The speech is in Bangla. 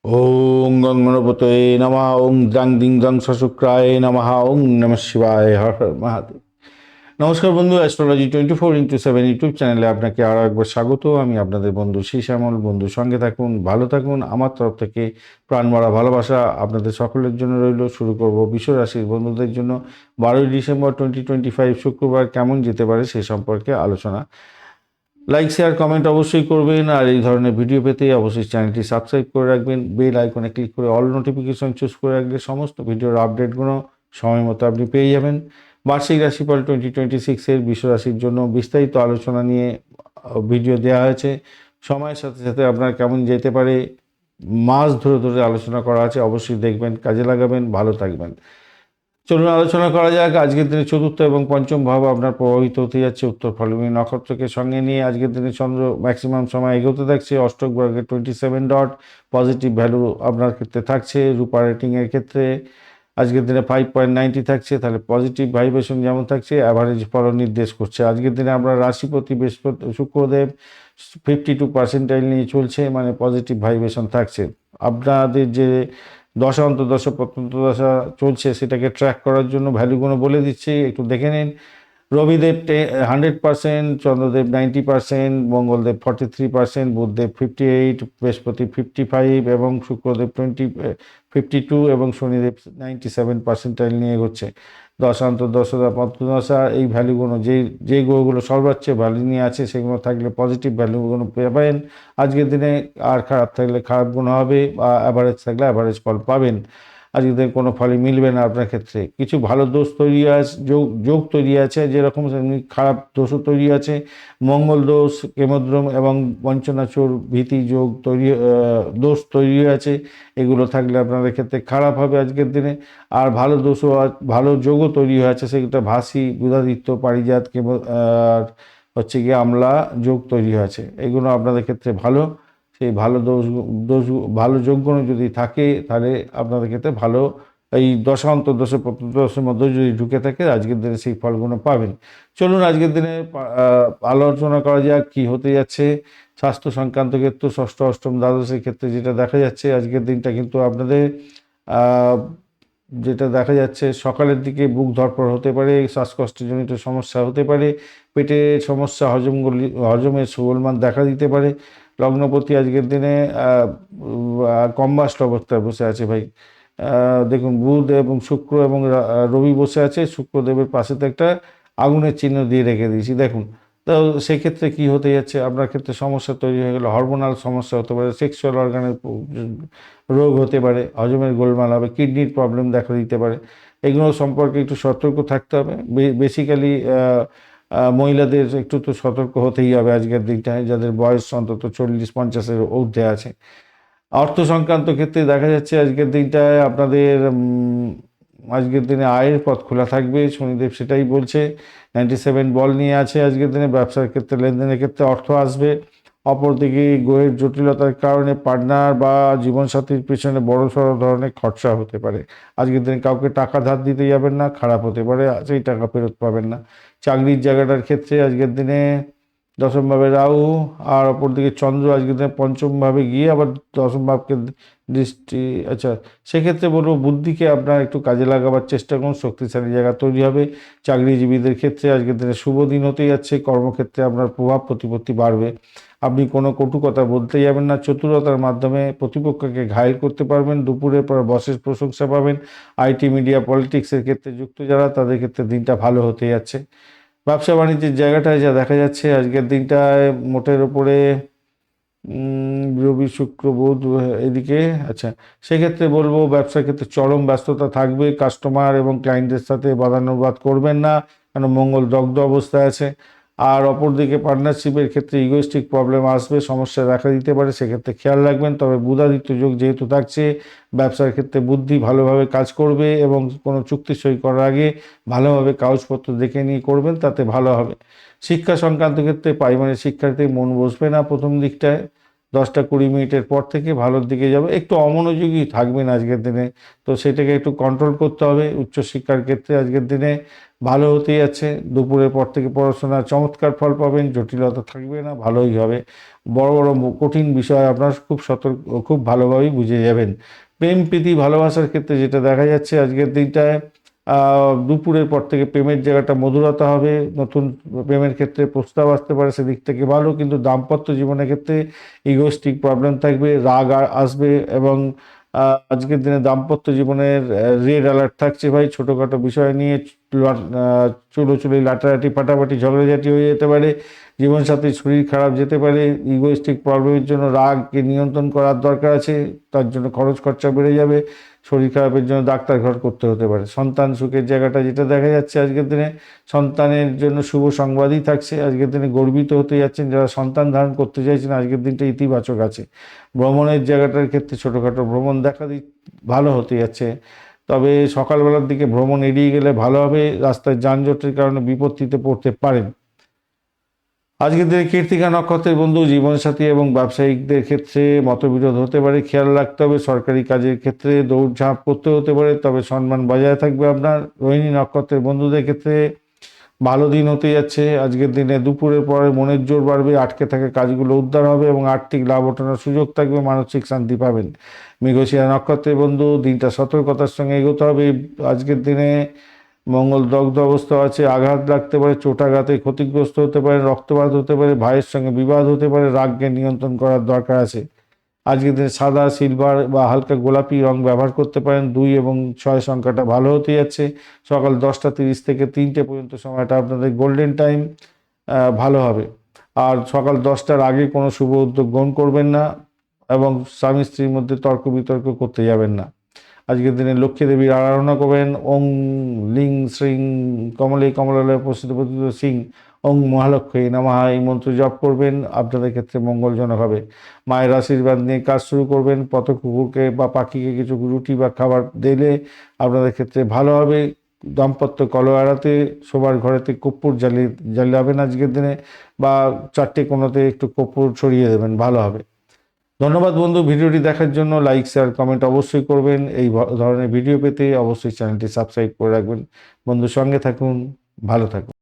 ওং গং গণপতয়ে নমঃ। ওং দ্রাং দিং দ্রাং সশুক্রায় নমঃ। ওং নমঃ শিবায়। হর হর মহাদেব। নমস্কার বন্ধু, অ্যাস্ট্রোলজি 24x7 ইউটিউব চ্যানেলে আপনাকে আরও একবার স্বাগত। আমি আপনাদের বন্ধু শ্যামল। বন্ধু সঙ্গে থাকুন, ভালো থাকুন। আমার তরফ থেকে প্রাণ ভরা ভালোবাসা আপনাদের সকলের জন্য রইল। শুরু করব বিশ্ব রাশির বন্ধুদের জন্য 12ই ডিসেম্বর 2025 শুক্রবার কেমন যেতে পারে সে সম্পর্কে আলোচনা। লাইক শেয়ার কমেন্ট অবশ্যই করবেন, আর এই ধরনের ভিডিও পেতে অবশ্যই চ্যানেলটি সাবস্ক্রাইব করে রাখবেন। বেল আইকনে ক্লিক করে অল নোটিফিকেশন চুজ করে রাখলে সমস্ত ভিডিওর আপডেটগুলো সময় মতো আপনি পেয়ে যাবেন। বার্ষিক রাশিফল 2026-এর বিশ্ব রাশির জন্য বিস্তারিত আলোচনা নিয়ে ভিডিও দেওয়া হয়েছে। সময়ের সাথে সাথে আপনার কেমন যেতে পারে মাস ধরে ধরে আলোচনা করা আছে, অবশ্যই দেখবেন, কাজে লাগাবেন, ভালো থাকবেন। চলুন আলোচনা করা যাক। আজকের দিনে চতুর্থ এবং পঞ্চম ভাব আপনার প্রভাবিত হতে যাচ্ছে উত্তর ফাল্গুনী নক্ষত্রকে সঙ্গে নিয়ে। আজকের দিনে চন্দ্র ম্যাক্সিমাম সময় এগোতে থাকছে অষ্টক বর্গের 27 ডট। পজিটিভ ভ্যালু আপনার ক্ষেত্রে থাকছে। রূপা রেটিংয়ের ক্ষেত্রে আজকের দিনে 5.90 থাকছে, তাহলে পজিটিভ ভাইব্রেশন যেমন থাকছে অ্যাভারেজ ফলন নির্দেশ করছে। আজকের দিনে আমরা রাশিপতি বৃহস্পতি শুক্রদেব 52% নিয়ে চলছে, মানে পজিটিভ ভাইব্রেশন থাকছে। আপনাদের যে দশা অন্তর্দশা প্রত্যন্ত দশা চলছে সেটাকে ট্র্যাক করার জন্য ভ্যালুগুলো বলে দিচ্ছি, একটু দেখে নিন। রবিদেব 100%, চন্দ্রদেব 90%, মঙ্গলদেব 43%, বুধদেব 58, বৃহস্পতি 55 এবং শুক্রদেব 52 এবং শনিদেব 97% নিয়ে এগোচ্ছে। দশা অন্তর্দশা পঞ্চদশা এই ভ্যালুগুলো যে গ্রহগুলো সর্বোচ্চ ভ্যালু নিয়ে আছে সেগুলো থাকলে পজিটিভ ভ্যালুগুলো পাবেন আজকের দিনে। আর খারাপ থাকলে খারাপ গুণ হবে, বা অ্যাভারেজ থাকলে অ্যাভারেজ ফল পাবেন। আজকের দিনে কোনো ফলই মিলবে না আপনার ক্ষেত্রে। কিছু ভালো দোষ তৈরি আছে, যোগ তৈরি আছে, যেরকম খারাপ দোষও তৈরি আছে। মঙ্গল দোষ, কেমদ্রম এবং বঞ্চনাচুর ভীতি যোগ দোষ তৈরি আছে। এগুলো থাকলে আপনাদের ক্ষেত্রে খারাপ হবে আজকের দিনে। আর ভালো দোষও ভালো যোগও তৈরি হয়েছে, সেটা ভাসি, বুধাদিত্য, পারিজাত আর হচ্ছে গিয়ে আমলা যোগ তৈরি হয়েছে। এগুলো আপনাদের ক্ষেত্রে ভালো। সেই ভালো দোষ ভালো যোগগুণ যদি থাকে তাহলে আপনাদের ক্ষেত্রে ভালো। এই দশা অন্তর্দশা প্রত্যন্তদশের মধ্যে যদি ঢুকে থাকে আজকের দিনে সেই ফলগুলো পাবেন। চলুন আজকের দিনে আলোচনা করা যাক কী হতে যাচ্ছে স্বাস্থ্য সংক্রান্ত ক্ষেত্রে। ষষ্ঠ অষ্টম দ্বাদশের ক্ষেত্রে যেটা দেখা যাচ্ছে আজকের দিনটা কিন্তু আপনাদের যেটা দেখা যাচ্ছে সকালের দিকে বুক ধড়ফড় হতে পারে, শ্বাসকষ্টজনিত সমস্যা হতে পারে, পেটের সমস্যা, হজমের গোলমাল দেখা দিতে পারে। লগ্নপতি আজকের দিনে কম্বাস্ট অবস্থায় বসে আছে ভাই। দেখুন বুধ এবং শুক্র এবং রবি বসে আছে। শুক্রদেবের পাশে তো একটা আগুনের চিহ্ন দিয়ে রেখে দিয়েছি দেখুন। তো সেক্ষেত্রে কি হতে যাচ্ছে আপনার ক্ষেত্রে সমস্যা তৈরি হয়ে গেল, হরমোনাল সমস্যা হতে পারে, সেক্সুয়াল অর্গানের রোগ হতে পারে, হজমের গোলমাল হবে, কিডনির প্রবলেম দেখা দিতে পারে। এগুলো সম্পর্কে একটু সতর্ক থাকতে হবে। বেসিক্যালি মহিলাদের একটু তো সতর্ক হতেই হবে আজকের দিনটায়, যাদের বয়স অন্তত 40-50-এর ঊর্ধ্বে আছে। অর্থ সংক্রান্ত ক্ষেত্রে দেখা যাচ্ছে আজকের দিনটায় আপনাদের আজকের দিনে আয়ের পথ খোলা থাকবে। শনিদেব সেটাই বলছে। 97 বল নিয়ে আছে আজকের দিনে। ব্যবসার ক্ষেত্রে, লেনদেনের ক্ষেত্রে অর্থ আসবে। অপরদিকে গ্রহের জটিলতার কারণে পার্টনার বা জীবনসাথীর পেছনে বড়সড় ধরনের খরচা হতে পারে। আজকের দিনে কাউকে টাকা ধার দিতে যাবেন না, খারাপ হতে পারে, সেই টাকা ফেরত পাবেন না। চাকরির জায়গাটার ক্ষেত্রে আজকের দিনে দশমভাবে রাহু, আর অপরদিকে চন্দ্র আজকের দিনে পঞ্চমভাবে গিয়ে আবার দশম ভাবকে দৃষ্টি। আচ্ছা, সেক্ষেত্রে বলবো বুদ্ধিকে আপনার একটু কাজে লাগাবার চেষ্টা করুন, শক্তিশালী জায়গা তৈরি হবে। চাকরিজীবীদের ক্ষেত্রে আজকের দিনে শুভ দিন হতে যাচ্ছে। কর্মক্ষেত্রে আপনার প্রভাব প্রতিপত্তি বাড়বে। আপনি কোনো কটু কথা বলতে যাবেন না। চতুরতার মাধ্যমে প্রতিপক্ষকে ঘায়েল করতে পারবেন। দুপুরের পর বসের প্রশংসা পাবেন। আইটি, মিডিয়া, পলিটিক্সের ক্ষেত্রে যুক্ত যারা, তাদের ক্ষেত্রে দিনটা ভালো হতে যাচ্ছে। ব্যবসা বাণিজ্যের জায়গাটায় যা দেখা যাচ্ছে আজকের দিনটায় মোটের ওপরে রবি শুক্র বুধ এদিকে। আচ্ছা, সেক্ষেত্রে বলবো ব্যবসার ক্ষেত্রে চরম ব্যস্ততা থাকবে। কাস্টমার এবং ক্লায়েন্টের সাথে বাদানুবাদ করবেন না, কারণ মঙ্গল দগ্ধ অবস্থায় আছে। আর অপরদিকে পার্টনারশিপের ক্ষেত্রে ইগোইস্টিক প্রবলেম আসবে, সমস্যা দেখা দিতে পারে, সেক্ষেত্রে খেয়াল রাখবেন। তবে বুধাদিত্য যোগ যেহেতু থাকছে, ব্যবসার ক্ষেত্রে বুদ্ধি ভালোভাবে কাজ করবে এবং কোনো চুক্তি সই করার আগে ভালোভাবে কাগজপত্র দেখে নিয়ে করবেন, তাতে ভালো হবে। শিক্ষা সংক্রান্ত ক্ষেত্রে প্রাইমারি শিক্ষার্থী মন বসবে না প্রথম দিকটায়। 10টা 20 মিনিটের পর থেকে ভালোর দিকে যাবে। একটু অমনোযোগী থাকবেন আজকের দিনে, তো সেটাকে একটু কন্ট্রোল করতে হবে। উচ্চশিক্ষার ক্ষেত্রে আজকের দিনে ভালো হতেই আছে। দুপুরের পর থেকে পড়াশোনা চমৎকার ফল পাবেন, জটিলতা থাকবে না, ভালোই হবে। বড় বড় কঠিন বিষয় আপনার খুব ভালোভাবেই বুঝে যাবেন। প্রেম প্রীতি ভালোবাসার ক্ষেত্রে যেটা দেখা যাচ্ছে আজকের দিনটায়, দুপুরের পর থেকে প্রেমের জায়গাটা মধুরতা হবে। নতুন প্রেমের ক্ষেত্রে প্রস্তাব আসতে পারে, সেদিক থেকে ভালো। কিন্তু দাম্পত্য জীবনের ক্ষেত্রে ইগোস্টিক প্রবলেম থাকবে, রাগ আসবে, এবং আজকের দিনে দাম্পত্য জীবনের রেড অ্যালার্ট থাকছে ভাই। ছোটোখাটো বিষয় নিয়ে চুলোচুলি লাটালাটি ফাটাফাটি ঝগড়াঝাটি হয়ে যেতে পারে। জীবনসাথীর শরীর খারাপ যেতে পারে। ইগোস্টিক প্রবলেমের জন্য রাগকে নিয়ন্ত্রণ করার দরকার আছে, তার জন্য খরচ খরচা বেড়ে যাবে। শরীর খারাপের জন্য ডাক্তার ঘর করতে হতে পারে। সন্তান সুখের জায়গাটা যেটা দেখা যাচ্ছে আজকের দিনে, সন্তানের জন্য শুভ সংবাদই থাকছে। আজকের দিনে গর্বিত হতে যাচ্ছেন যারা সন্তান ধারণ করতে চাইছেন, আজকের দিনটা ইতিবাচক আছে। ভ্রমণের জায়গাটার ক্ষেত্রে ছোটোখাটো ভ্রমণ ভালো হতে যাচ্ছে। তবে সকালবেলার দিকে ভ্রমণ এড়িয়ে গেলে ভালো হবে, রাস্তায় যানজটের কারণে বিপত্তিতে পড়তে পারেন। আজকের দিনে কৃত্তিকা নক্ষত্রের বন্ধু, জীবনসাথী এবং ব্যবসায়িকদের ক্ষেত্রে মতবিরোধ হতে পারে, খেয়াল রাখতে হবে। সরকারি কাজের ক্ষেত্রে দৌড়ঝাঁপ করতে হতে পারে, তবে সম্মান বজায় থাকবে আপনার। রোহিণী নক্ষত্রের বন্ধুদের ক্ষেত্রে ভালো দিন হতে যাচ্ছে। আজকের দিনে দুপুরের পরে মনের জোর বাড়বে, আটকে থাকা কাজগুলো উদ্ধার হবে এবং আর্থিক লাভ ওঠানোর সুযোগ থাকবে, মানসিক শান্তি পাবেন। মৃগশিরা নক্ষত্রের বন্ধু, দিনটা সতর্কতার সঙ্গে এগোতে হবে। আজকের দিনে মঙ্গল দগ্ধ অবস্থা আছে, আঘাত লাগতে পারে, চোটাঘাতে ক্ষতিগ্রস্ত হতে পারে, রক্তপাত হতে পারে, ভাইয়ের সঙ্গে বিবাদ হতে পারে। রাগকে নিয়ন্ত্রণ করার দরকার আছে। আজকের দিনে সাদা, সিলভার বা হালকা গোলাপি রং ব্যবহার করতে পারেন। 2 এবং 6 সংখ্যাটা ভালো হতে যাচ্ছে। সকাল 10টা 30 থেকে 3টে পর্যন্ত সময়টা আপনাদের গোল্ডেন টাইম, ভালো হবে। আর সকাল 10টার আগে কোনো শুভ উদ্যোগ গ্রহণ করবেন না, এবং স্বামী স্ত্রীর মধ্যে তর্ক বিতর্ক করতে যাবেন না। আজকের দিনে লক্ষ্মী দেবীর আরাধনা করবেন। ওং লিং শ্রীং কমলে কমলালয় প্রসিদ্ধ সিং ওং মহালক্ষ্মী নমঃ, এই মন্ত্র জপ করবেন, আপনাদের ক্ষেত্রে মঙ্গলজনক হবে। মায়ের আশীর্বাদ নিয়ে কাজ শুরু করবেন। পথ কুকুরকে বা পাখিকে কিছু রুটি বা খাবার দিলে আপনাদের ক্ষেত্রে ভালো হবে। দাম্পত্য কলহ এড়াতে শোবার ঘরেতে কর্পূর জ্বালাবেন আজকের দিনে, বা 4টে কোণাতে একটু কর্পূর ছড়িয়ে দেবেন, ভালো হবে। ধন্যবাদ বন্ধু, ভিডিওটি দেখার জন্য। লাইক শেয়ার কমেন্ট অবশ্যই করবেন। এই ধরনের ভিডিও পেতে অবশ্যই চ্যানেলটি সাবস্ক্রাইব করে রাখবেন। বন্ধু সঙ্গে থাকুন, ভালো থাকুন।